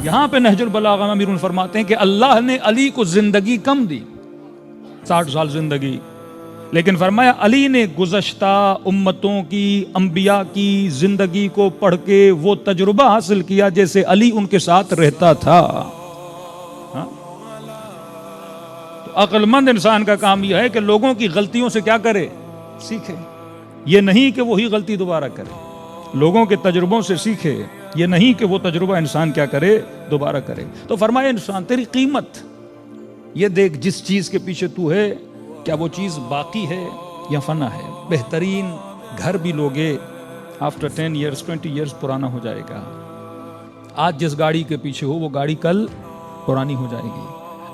یہاں پہ نہج البلاغہ میں امیر فرماتے ہیں کہ اللہ نے علی کو زندگی کم دی، 60 سال زندگی، لیکن فرمایا علی نے گزشتہ امتوں کی، انبیاء کی زندگی کو پڑھ کے وہ تجربہ حاصل کیا جیسے علی ان کے ساتھ رہتا تھا۔ تو عقل مند انسان کا کام یہ ہے کہ لوگوں کی غلطیوں سے کیا کرے؟ سیکھے، یہ نہیں کہ وہی غلطی دوبارہ کرے، لوگوں کے تجربوں سے سیکھے، یہ نہیں کہ وہ تجربہ انسان کیا کرے؟ دوبارہ کرے۔ تو فرمایا انسان تیری قیمت یہ دیکھ، جس چیز کے پیچھے تو ہے کیا وہ چیز باقی ہے یا فنا ہے؟ بہترین گھر بھی لوگے آفٹر 10 ایئرز 20 ایئرز پرانا ہو جائے گا۔ آج جس گاڑی کے پیچھے ہو وہ گاڑی کل پرانی ہو جائے گی۔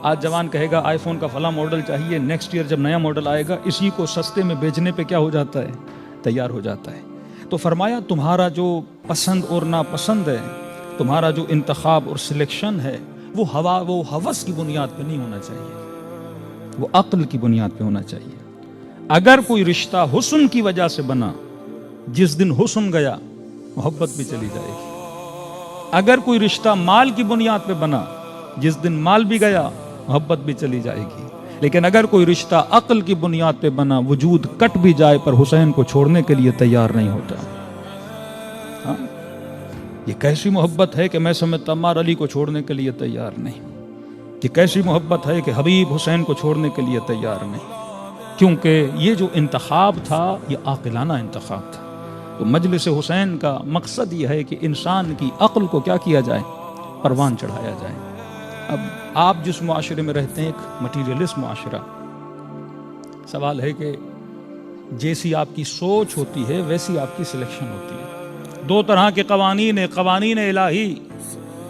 آج جوان کہے گا آئی فون کا فلاں ماڈل چاہیے، نیکسٹ ایئر جب نیا ماڈل آئے گا اسی کو سستے میں بیچنے پہ کیا ہو جاتا ہے؟ تیار ہو جاتا ہے۔ تو فرمایا تمہارا جو پسند اور ناپسند ہے، تمہارا جو انتخاب اور سلیکشن ہے، وہ ہوس کی بنیاد پہ نہیں ہونا چاہیے، وہ عقل کی بنیاد پہ ہونا چاہیے۔ اگر کوئی رشتہ حسن کی وجہ سے بنا، جس دن حسن گیا محبت بھی چلی جائے گی۔ اگر کوئی رشتہ مال کی بنیاد پہ بنا، جس دن مال بھی گیا محبت بھی چلی جائے گی۔ لیکن اگر کوئی رشتہ عقل کی بنیاد پہ بنا، وجود کٹ بھی جائے پر حسین کو چھوڑنے کے لیے تیار نہیں ہوتا۔ ہاں، یہ کیسی محبت ہے کہ میں سمجھتا عمار علی کو چھوڑنے کے لیے تیار نہیں، یہ کیسی محبت ہے کہ حبیب حسین کو چھوڑنے کے لیے تیار نہیں، کیونکہ یہ جو انتخاب تھا یہ عاقلانہ انتخاب تھا۔ تو مجلس حسین کا مقصد یہ ہے کہ انسان کی عقل کو کیا کیا جائے؟ پروان چڑھایا جائے۔ اب آپ جس معاشرے میں رہتے ہیں ایک مٹیریلسٹ معاشرہ، سوال ہے کہ جیسی آپ کی سوچ ہوتی ہے ویسی آپ کی سلیکشن ہوتی ہے۔ دو طرح کے قوانین ہیں، قوانین الہی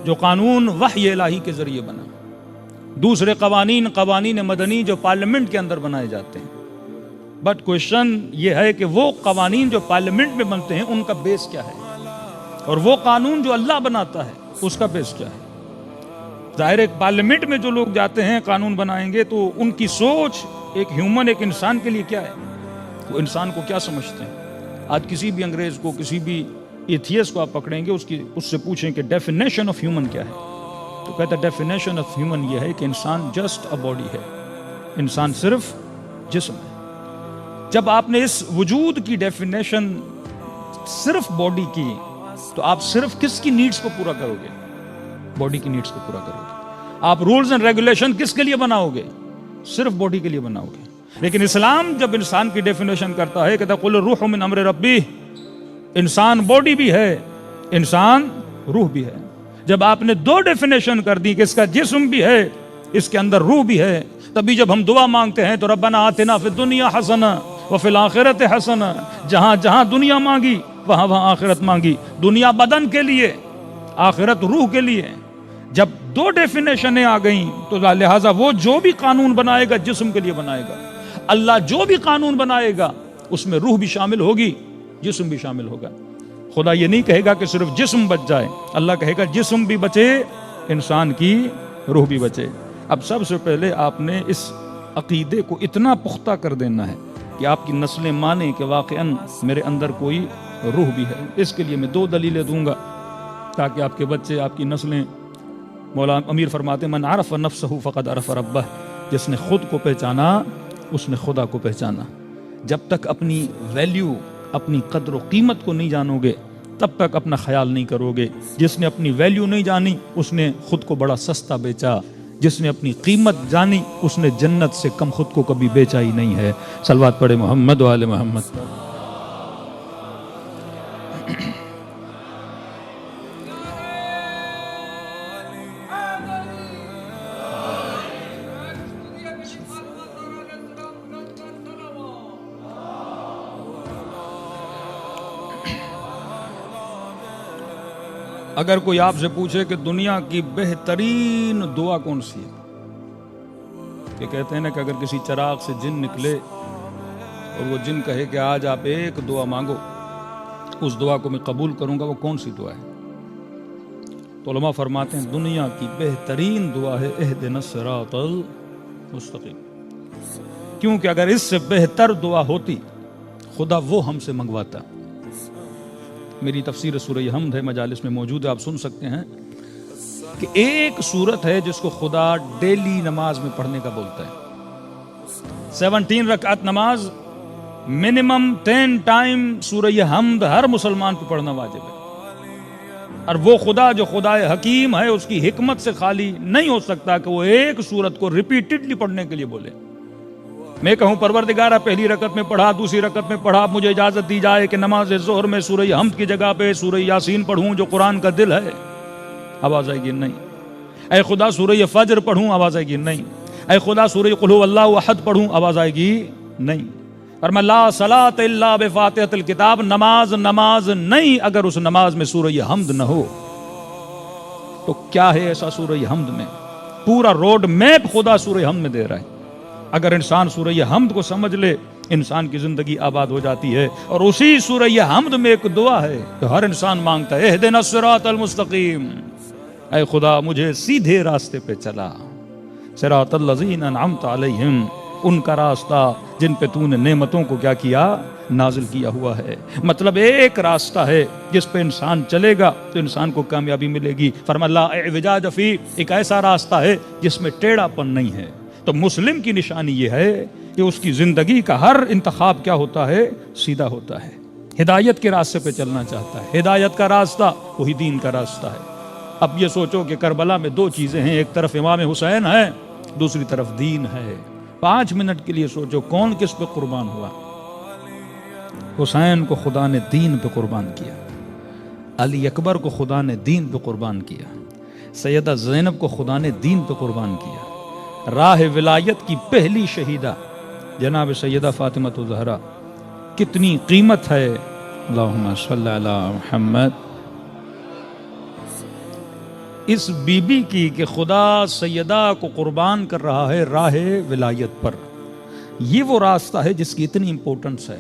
جو قانون وحی الہی کے ذریعے بنا، دوسرے قوانین مدنی جو پارلیمنٹ کے اندر بنائے جاتے ہیں۔ بٹ کوشچن یہ ہے کہ وہ قوانین جو پارلیمنٹ میں بنتے ہیں ان کا بیس کیا ہے، اور وہ قانون جو اللہ بناتا ہے اس کا بیس کیا ہے؟ ظاہر ہے پارلیمنٹ میں جو لوگ جاتے ہیں قانون بنائیں گے تو ان کی سوچ ایک ہیومن، ایک انسان کے لیے کیا ہے؟ وہ انسان کو کیا سمجھتے ہیں؟ آج کسی بھی انگریز کو، کسی بھی ایتھیس کو آپ پکڑیں گے، اس سے پوچھیں کہ ڈیفینیشن آف ہیومن کیا ہے، تو کہتا ہے ڈیفینیشن آف ہیومن یہ ہے کہ انسان جسٹ اے باڈی ہے، انسان صرف جسم ہے۔ جب آپ نے اس وجود کی ڈیفینیشن صرف باڈی کی تو آپ صرف کس کی نیڈز کو پورا کرو گے؟ باڈی کی نیڈز کو پورا کرو گے۔ آپ رولز اینڈ ریگولیشن کس کے لیے بناؤ گے؟ صرف باڈی کے لیے بناؤ گے۔ لیکن اسلام جب انسان کی ڈیفینیشن کرتا ہے کہتا ہے قل الروح من امر ربی، انسان باڈی بھی ہے، انسان روح بھی ہے۔ جب آپ نے دو ڈیفینیشن کر دی کہ اس کا جسم بھی ہے، اس کے اندر روح بھی ہے، تبھی جب ہم دعا مانگتے ہیں تو ربنا آتنا فی الدنیا حسنہ وفی الآخرۃ حسنہ، جہاں جہاں دنیا مانگی وہاں وہاں آخرت مانگی۔ دنیا بدن کے لیے، آخرت روح کے لیے۔ جب دو ڈیفینیشنیں آ گئیں تو لہٰذا وہ جو بھی قانون بنائے گا جسم کے لیے بنائے گا، اللہ جو بھی قانون بنائے گا اس میں روح بھی شامل ہوگی، جسم بھی شامل ہوگا۔ خدا یہ نہیں کہے گا کہ صرف جسم بچ جائے، اللہ کہے گا جسم بھی بچے، انسان کی روح بھی بچے۔ اب سب سے پہلے آپ نے اس عقیدے کو اتنا پختہ کر دینا ہے کہ آپ کی نسلیں مانیں کہ واقعاً میرے اندر کوئی روح بھی ہے۔ اس کے لیے میں 2 دلیلیں دوں گا تاکہ آپ کے بچے، آپ کی نسلیں، مولانا امیر فرماتے من عرف نفسہ فقد عرف ربہ، جس نے خود کو پہچانا اس نے خدا کو پہچانا۔ جب تک اپنی ویلیو، اپنی قدر و قیمت کو نہیں جانو گے تب تک اپنا خیال نہیں کرو گے۔ جس نے اپنی ویلیو نہیں جانی اس نے خود کو بڑا سستا بیچا، جس نے اپنی قیمت جانی اس نے جنت سے کم خود کو کبھی بیچا ہی نہیں ہے۔ صلوات پڑھے محمد و آل محمد۔ اگر کوئی آپ سے پوچھے کہ دنیا کی بہترین دعا کون سی ہے، کہ کہتے ہیں نا کہ اگر کسی چراغ سے جن نکلے اور وہ جن کہے کہ آج آپ ایک دعا مانگو، اس دعا کو میں قبول کروں گا، وہ کون سی دعا ہے؟ تو علماء فرماتے ہیں دنیا کی بہترین دعا ہے اہدنا الصراط المستقیم، کیونکہ اگر اس سے بہتر دعا ہوتی خدا وہ ہم سے منگواتا۔ میری تفسیر سورہ حمد ہے، مجالس میں موجود ہے، آپ سن سکتے ہیں۔ کہ ایک سورت ہے جس کو خدا ڈیلی نماز میں پڑھنے کا بولتا ہے. 17 رکعت نماز منیمم 10 ٹائم سورہ حمد ہر مسلمان پہ پڑھنا واجب ہے. اور وہ خدا جو خدا حکیم ہے اس کی حکمت سے خالی نہیں ہو سکتا کہ وہ ایک سورت کو ریپیٹڈلی پڑھنے کے لیے بولے. میں کہوں پروردگارہ پہلی رکعت میں پڑھا، دوسری رکعت میں پڑھا، مجھے اجازت دی جائے کہ نماز ظہر میں سورہ حمد کی جگہ پہ سورہ یاسین پڑھوں جو قرآن کا دل ہے. آواز آئے گی نہیں. اے خدا سورہ فجر پڑھوں، آواز آئے گی نہیں. اے خدا سورہ قل هو اللہ احد پڑھوں، آواز آئے گی نہیں. فرمایا لا صلاۃ الا بفاتحۃ الکتاب، نماز نہیں اگر اس نماز میں سورہ حمد نہ ہو. تو کیا ہے ایسا سورہ حمد میں؟ پورا روڈ میپ خدا سورہ حمد میں دے رہا ہے. اگر انسان سورہ حمد کو سمجھ لے انسان کی زندگی آباد ہو جاتی ہے. اور اسی سورہ حمد میں ایک دعا ہے کہ ہر انسان مانگتا ہے اہدنا الصراط المستقیم، اے خدا مجھے سیدھے راستے پہ چلا. صراط الذین انعمت علیہم، ان کا راستہ جن پہ تو نے نعمتوں کو کیا کیا، نازل کیا ہوا ہے. مطلب ایک راستہ ہے جس پہ انسان چلے گا تو انسان کو کامیابی ملے گی. فرمایا لا اعوجاج فیہ، ایک ایسا راستہ ہے جس میں ٹیڑھا پن نہیں ہے. تو مسلم کی نشانی یہ ہے کہ اس کی زندگی کا ہر انتخاب کیا ہوتا ہے، سیدھا ہوتا ہے. ہدایت کے راستے پہ چلنا چاہتا ہے. ہدایت کا راستہ وہی دین کا راستہ ہے. اب یہ سوچو کہ کربلا میں دو چیزیں ہیں، ایک طرف امام حسین ہے، دوسری طرف دین ہے. 5 منٹ کے لیے سوچو کون کس پہ قربان ہوا. حسین کو خدا نے دین پہ قربان کیا، علی اکبر کو خدا نے دین پہ قربان کیا، سیدہ زینب کو خدا نے دین پہ قربان کیا. راہ ولایت کی پہلی شہیدہ جناب سیدہ فاطمہ الزہرا، کتنی قیمت ہے. اللہم صلی علی محمد. اس بی بی کی کہ خدا سیدہ کو قربان کر رہا ہے راہ ولایت پر. یہ وہ راستہ ہے جس کی اتنی امپورٹنس ہے.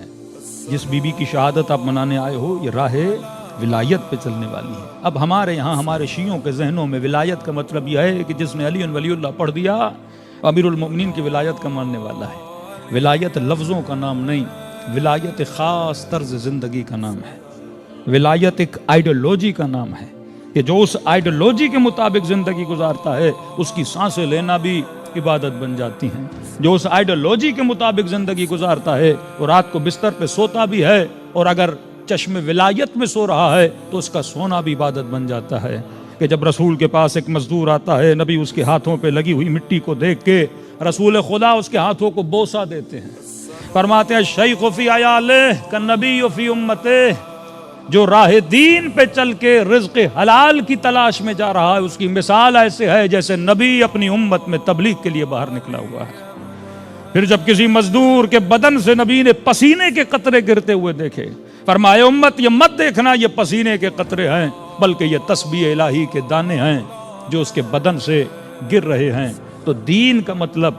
جس بی بی کی شہادت آپ منانے آئے ہو یہ راہ ولایت پہ چلنے والی ہے. اب ہمارے یہاں ہمارے شیعوں کے ذہنوں میں ولایت کا مطلب یہ ہے کہ جس نے علی ولی اللہ پڑھ دیا امیر المؤمنین کی ولایت کا ماننے والا ہے. ولایت لفظوں کا نام نہیں، ولایت ایک خاص طرز زندگی کا نام ہے. ولایت ایک آئیڈیالوجی کا نام ہے کہ جو اس آئیڈیالوجی کے مطابق زندگی گزارتا ہے اس کی سانسیں لینا بھی عبادت بن جاتی ہیں. جو اس آئیڈیالوجی کے مطابق زندگی گزارتا ہے وہ رات کو بستر پہ سوتا بھی ہے، اور اگر چشم ولایت میں سو رہا ہے تو اس کا سونا بھی عبادت بن جاتا ہے. کہ جب رسول کے پاس ایک مزدور آتا ہے، نبی اس کے ہاتھوں پہ لگی ہوئی مٹی کو دیکھ کے رسول خدا اس کے ہاتھوں کو بوسہ دیتے ہیں. فرماتے ہیں شیخ فی عیالہ کالنبی فی امتہ، جو راہ دین پہ چل کے رزق حلال کی تلاش میں جا رہا ہے اس کی مثال ایسے ہے جیسے نبی اپنی امت میں تبلیغ کے لیے باہر نکلا ہوا ہے. پھر جب کسی مزدور کے بدن سے نبی نے پسینے کے قطرے گرتے ہوئے دیکھے، فرمایا امت یہ مت دیکھنا یہ پسینے کے قطرے ہیں بلکہ یہ تسبیح الہی کے دانے ہیں جو اس کے بدن سے گر رہے ہیں. تو دین کا مطلب،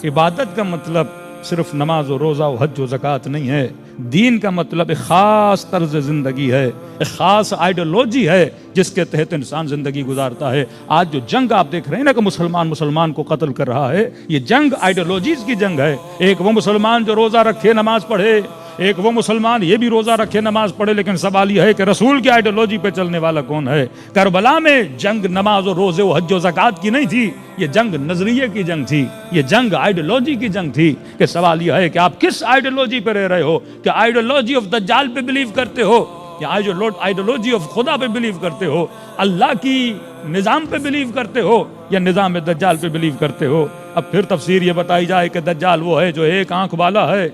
عبادت کا مطلب صرف نماز و روزہ و حج و زکوٰۃ نہیں ہے. دین کا مطلب ایک خاص طرز زندگی ہے، ایک خاص آئیڈیالوجی ہے جس کے تحت انسان زندگی گزارتا ہے. آج جو جنگ آپ دیکھ رہے ہیں نا کہ مسلمان کو قتل کر رہا ہے، یہ جنگ آئیڈیالوجیز کی جنگ ہے. ایک وہ مسلمان جو روزہ رکھے نماز پڑھے، ایک وہ مسلمان یہ بھی روزہ رکھے نماز پڑھے، لیکن سوال یہ ہے کہ رسول کی آئیڈیالوجی پہ چلنے والا کون ہے. کربلا میں جنگ نماز و روزے و حج و زکوٰۃ کی نہیں تھی، یہ جنگ نظریے کی جنگ تھی، یہ جنگ آئیڈیالوجی کی جنگ تھی. کہ سوال یہ ہے کہ آپ کس آئیڈیالوجی پہ رہ رہے ہو، کہ آئیڈیالوجی آف دجال پہ بلیو کرتے ہو یا آئیڈیالوجی آف خدا پہ بلیو کرتے ہو، اللہ کی نظام پہ بلیو کرتے ہو یا نظام دجال پہ بلیو کرتے ہو. اب پھر تفسیر یہ بتائی جائے کہ دجال وہ ہے جو ایک آنکھ والا ہے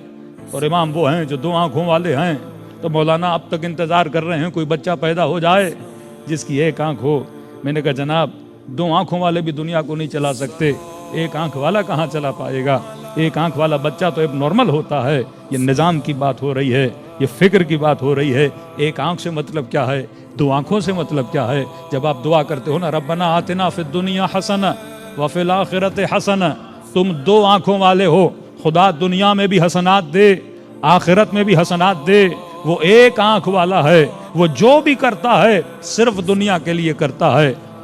اور امام وہ ہیں جو 2 آنکھوں والے ہیں. تو مولانا اب تک انتظار کر رہے ہیں کوئی بچہ پیدا ہو جائے جس کی ایک آنکھ ہو. میں نے کہا جناب 2 آنکھوں والے بھی دنیا کو نہیں چلا سکتے، ایک آنکھ والا کہاں چلا پائے گا؟ ایک آنکھ والا بچہ تو اب نارمل ہوتا ہے. یہ نظام کی بات ہو رہی ہے، یہ فکر کی بات ہو رہی ہے. ایک آنکھ سے مطلب کیا ہے، 2 آنکھوں سے مطلب کیا ہے؟ جب آپ دعا کرتے ہو نا ربنا آتنا فی الدنیا حسنہ وفی الآخرۃ حسنہ، تم 2 آنکھوں والے ہو، خدا دنیا میں بھی حسنات دے آخرت میں بھی حسنات دے. وہ ایک آنکھ والا ہے، وہ جو بھی کرتا ہے صرف دنیا کے لیے کرتا ہے،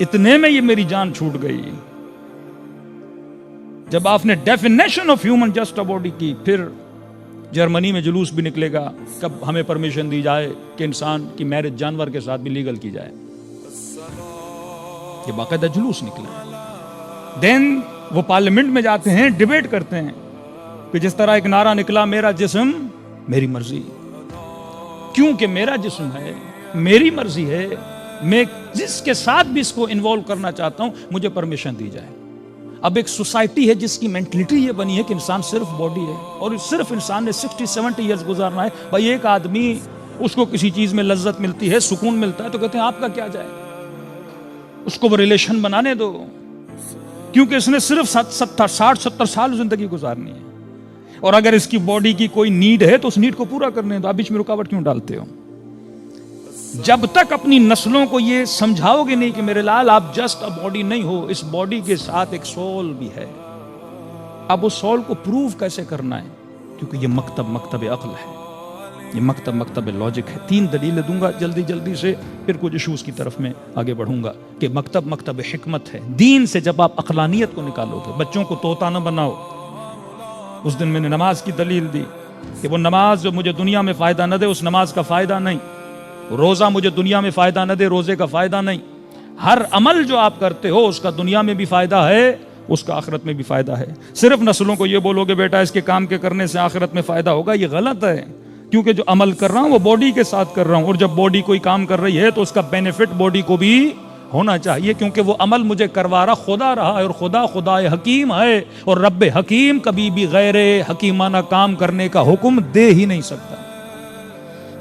اتنے میں یہ میری جان چھوٹ گئی. جب آپ نے definition of human just body کی، پھر جرمنی میں جلوس بھی نکلے گا کب ہمیں پرمیشن دی جائے کہ انسان کی میرج جانور کے ساتھ بھی لیگل کی جائے. یہ باقاعدہ جلوس نکلا. دین وہ پارلیمنٹ میں جاتے ہیں، ڈیبیٹ کرتے ہیں کہ جس طرح ایک نعرہ نکلا میرا جسم میری مرضی، کیونکہ میرا جسم ہے، میری مرضی ہے، میں جس کے ساتھ بھی اس کو انوالو کرنا چاہتا ہوں مجھے پرمیشن دی جائے. اب ایک سوسائٹی ہے جس کی مینٹلٹی یہ بنی ہے کہ انسان صرف باڈی ہے، اور صرف انسان نے 60-70 ایئرز گزارنا ہے. بھائی ایک آدمی اس کو کسی چیز میں لذت ملتی ہے، سکون ملتا ہے، تو کہتے ہیں آپ کا کیا جائے، اس کو وہ ریلیشن بنانے دو، کیونکہ اس نے صرف 60-70 سال زندگی گزارنی ہے. اور اگر اس کی باڈی کی کوئی نیڈ ہے تو اس نیڈ کو پورا کرنے دو. آپ بیچ میں رکاوٹ کیوں ڈالتے ہو؟ جب تک اپنی نسلوں کو یہ سمجھاؤ گے نہیں کہ میرے لال آپ جسٹ ا باڈی نہیں ہو، اس باڈی کے ساتھ ایک سول بھی ہے. اب اس سول کو پروو کیسے کرنا ہے؟ کیونکہ یہ مکتب عقل ہے، یہ مکتب لاجک ہے. 3 دلیلیں دوں گا جلدی سے، پھر کچھ ایشوز کی طرف میں آگے بڑھوں گا کہ مکتب حکمت ہے. دین سے جب آپ عقلانیت کو نکالو گے، بچوں کو طوطا نہ بناؤ. اس دن میں نے نماز کی دلیل دی کہ وہ نماز جو مجھے دنیا میں فائدہ نہ دے اس نماز کا فائدہ نہیں، روزہ مجھے دنیا میں فائدہ نہ دے روزے کا فائدہ نہیں. ہر عمل جو آپ کرتے ہو اس کا دنیا میں بھی فائدہ ہے، اس کا آخرت میں بھی فائدہ ہے. صرف نسلوں کو یہ بولو کہ بیٹا اس کے کام کے کرنے سے آخرت میں فائدہ ہوگا، یہ غلط ہے. کیونکہ جو عمل کر رہا ہوں وہ باڈی کے ساتھ کر رہا ہوں، اور جب باڈی کوئی کام کر رہی ہے تو اس کا بینیفٹ باڈی کو بھی ہونا چاہیے، کیونکہ وہ عمل مجھے کروا رہا خدا رہا ہے، اور خدا حکیم ہے، اور رب حکیم کبھی بھی غیر حکیمانہ کام کرنے کا حکم دے ہی نہیں سکتا.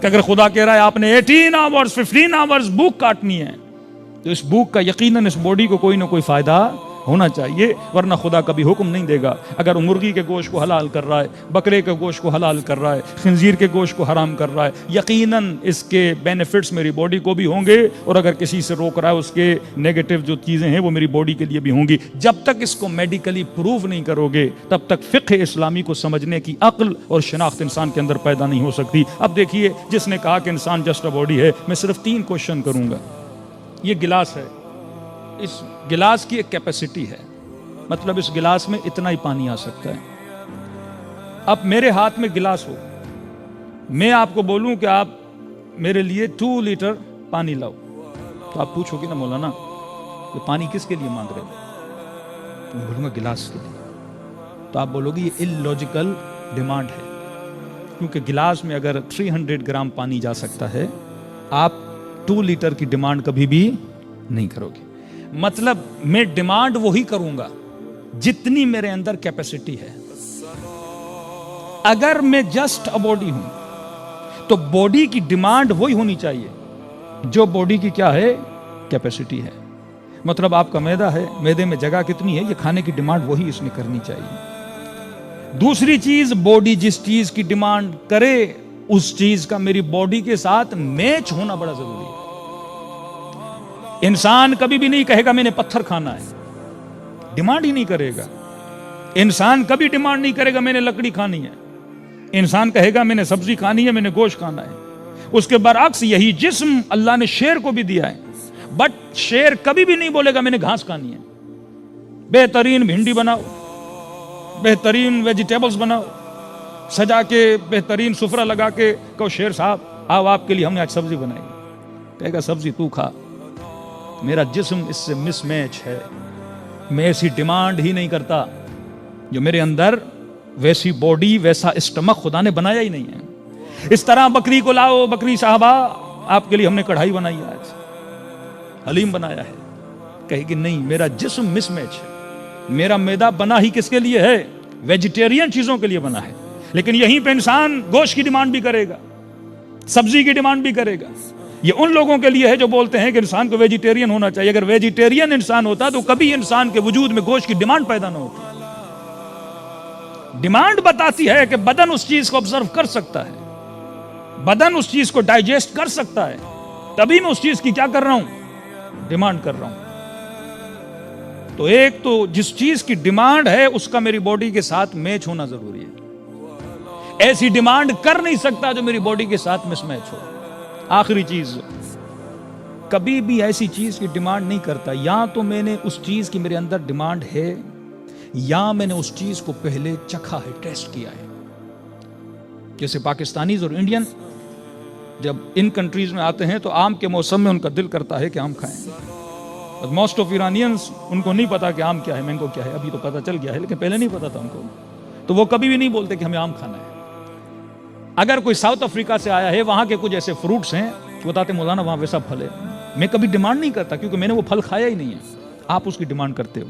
کہ اگر خدا کہہ رہا ہے آپ نے 18 آورز 15 آورز بھوک کاٹنی ہے، تو اس بھوک کا یقیناً اس باڈی کو کوئی نہ کوئی فائدہ ہونا چاہیے، ورنہ خدا کبھی حکم نہیں دے گا. اگر مرغی کے گوشت کو حلال کر رہا ہے، بکرے کے گوشت کو حلال کر رہا ہے، خنزیر کے گوشت کو حرام کر رہا ہے، یقیناً اس کے بینیفٹس میری باڈی کو بھی ہوں گے، اور اگر کسی سے روک رہا ہے اس کے نیگیٹو جو چیزیں ہیں وہ میری باڈی کے لیے بھی ہوں گی. جب تک اس کو میڈیکلی پروف نہیں کرو گے تب تک فقہ اسلامی کو سمجھنے کی عقل اور شناخت انسان کے اندر پیدا نہیں ہو سکتی. اب دیکھیے، جس نے کہا کہ انسان جسٹ اے باڈی ہے، میں صرف 3 کوشچن کروں گا. یہ گلاس ہے، اس گلاس کی ایک کیپیسٹی ہے، مطلب اس گلاس میں اتنا ہی پانی آ سکتا ہے. اب میرے ہاتھ میں گلاس ہو، میں آپ کو بولوں کہ آپ میرے لیے 2 لیٹر پانی لاؤ، تو آپ پوچھو گے نا مولانا یہ پانی کس کے لیے مانگ رہے ہیں؟ تو میں بولوں گا گلاس کے لیے. تو آپ بولو گے یہ اللاجیکل ڈیمانڈ ہے، کیونکہ گلاس میں اگر 300 گرام پانی جا سکتا ہے، آپ 2 لیٹر کی ڈیمانڈ کبھی بھی نہیں کرو گے. مطلب میں ڈیمانڈ وہی کروں گا جتنی میرے اندر کیپیسٹی ہے. اگر میں جسٹ ا باڈی ہوں تو باڈی کی ڈیمانڈ وہی ہونی چاہیے جو باڈی کی کیا ہے، کیپیسٹی ہے. مطلب آپ کا معدہ ہے، معدے میں جگہ کتنی ہے، یہ کھانے کی ڈیمانڈ وہی اس نے کرنی چاہیے. دوسری چیز، باڈی جس چیز کی ڈیمانڈ کرے اس چیز کا میری باڈی کے ساتھ میچ ہونا بڑا ضروری ہے. انسان کبھی بھی نہیں کہے گا میں نے پتھر کھانا ہے، ڈیمانڈ ہی نہیں کرے گا. انسان کبھی ڈیمانڈ نہیں کرے گا میں نے لکڑی کھانی ہے، انسان کہے گا میں نے سبزی کھانی ہے، میں نے گوشت کھانا ہے. اس کے برعکس یہی جسم اللہ نے شیر کو بھی دیا ہے، بٹ شیر کبھی بھی نہیں بولے گا میں نے گھاس کھانی ہے. بہترین بھنڈی بناؤ، بہترین ویجیٹیبلز بناؤ، سجا کے بہترین سفرہ لگا کے کہو شیر صاحب آؤ آپ کے لیے ہم نے آج سبزی بنائی. کہے گا سبزی تو کھا، میرا جسم اس سے مس میچ ہے، میں ایسی ڈیمانڈ ہی نہیں کرتا. جو میرے اندر ویسی باڈی ویسا اسٹمک خدا نے بنایا ہی نہیں ہے. اس طرح بکری کو لاؤ، بکری صاحبہ آپ کے لیے ہم نے کڑھائی بنائی ہے، آج حلیم بنایا ہے. کہے کہ نہیں، میرا جسم مس میچ ہے. میرا معدہ بنا ہی کس کے لیے ہے، ویجیٹیرین چیزوں کے لیے بنا ہے. لیکن یہیں پہ انسان گوشت کی ڈیمانڈ بھی کرے گا، سبزی کی ڈیمانڈ بھی کرے گا. یہ ان لوگوں کے لیے ہے جو بولتے ہیں کہ انسان کو ویجیٹیرین ہونا چاہیے. اگر ویجیٹیرین انسان ہوتا تو کبھی انسان کے وجود میں گوشت کی ڈیمانڈ پیدا نہ ہوتی. ڈیمانڈ بتاتی ہے کہ بدن اس چیز کو آبزرو کر سکتا ہے، بدن اس چیز کو ڈائجسٹ کر سکتا ہے، تبھی میں اس چیز کی کیا کر رہا ہوں، ڈیمانڈ کر رہا ہوں. تو ایک تو جس چیز کی ڈیمانڈ ہے اس کا میری باڈی کے ساتھ میچ ہونا ضروری ہے. ایسی ڈیمانڈ کر نہیں سکتا جو میری باڈی کے ساتھ مس میچ ہو. آخری چیز، کبھی بھی ایسی چیز کی ڈیمانڈ نہیں کرتا یا تو میں نے اس چیز کی میرے اندر ڈیمانڈ ہے یا میں نے اس چیز کو پہلے چکھا ہے، ٹیسٹ کیا ہے. جیسے پاکستانیز اور انڈین جب ان کنٹریز میں آتے ہیں تو آم کے موسم میں ان کا دل کرتا ہے کہ آم کھائیں. موسٹ آف ایرانیئنس ان کو نہیں پتا کہ آم کیا ہے، مینگو کیا ہے. ابھی تو پتا چل گیا ہے لیکن پہلے نہیں پتا تھا ان کو. تو وہ کبھی بھی نہیں بولتے کہ ہمیں آم کھانا ہے. اگر کوئی ساؤتھ افریقہ سے آیا ہے، وہاں کے کچھ ایسے فروٹس ہیں، بتاتے مولانا وہاں ویسا پھل ہے. میں کبھی ڈیمانڈ نہیں کرتا کیونکہ میں نے وہ پھل کھایا ہی نہیں ہے. آپ اس کی ڈیمانڈ کرتے ہو.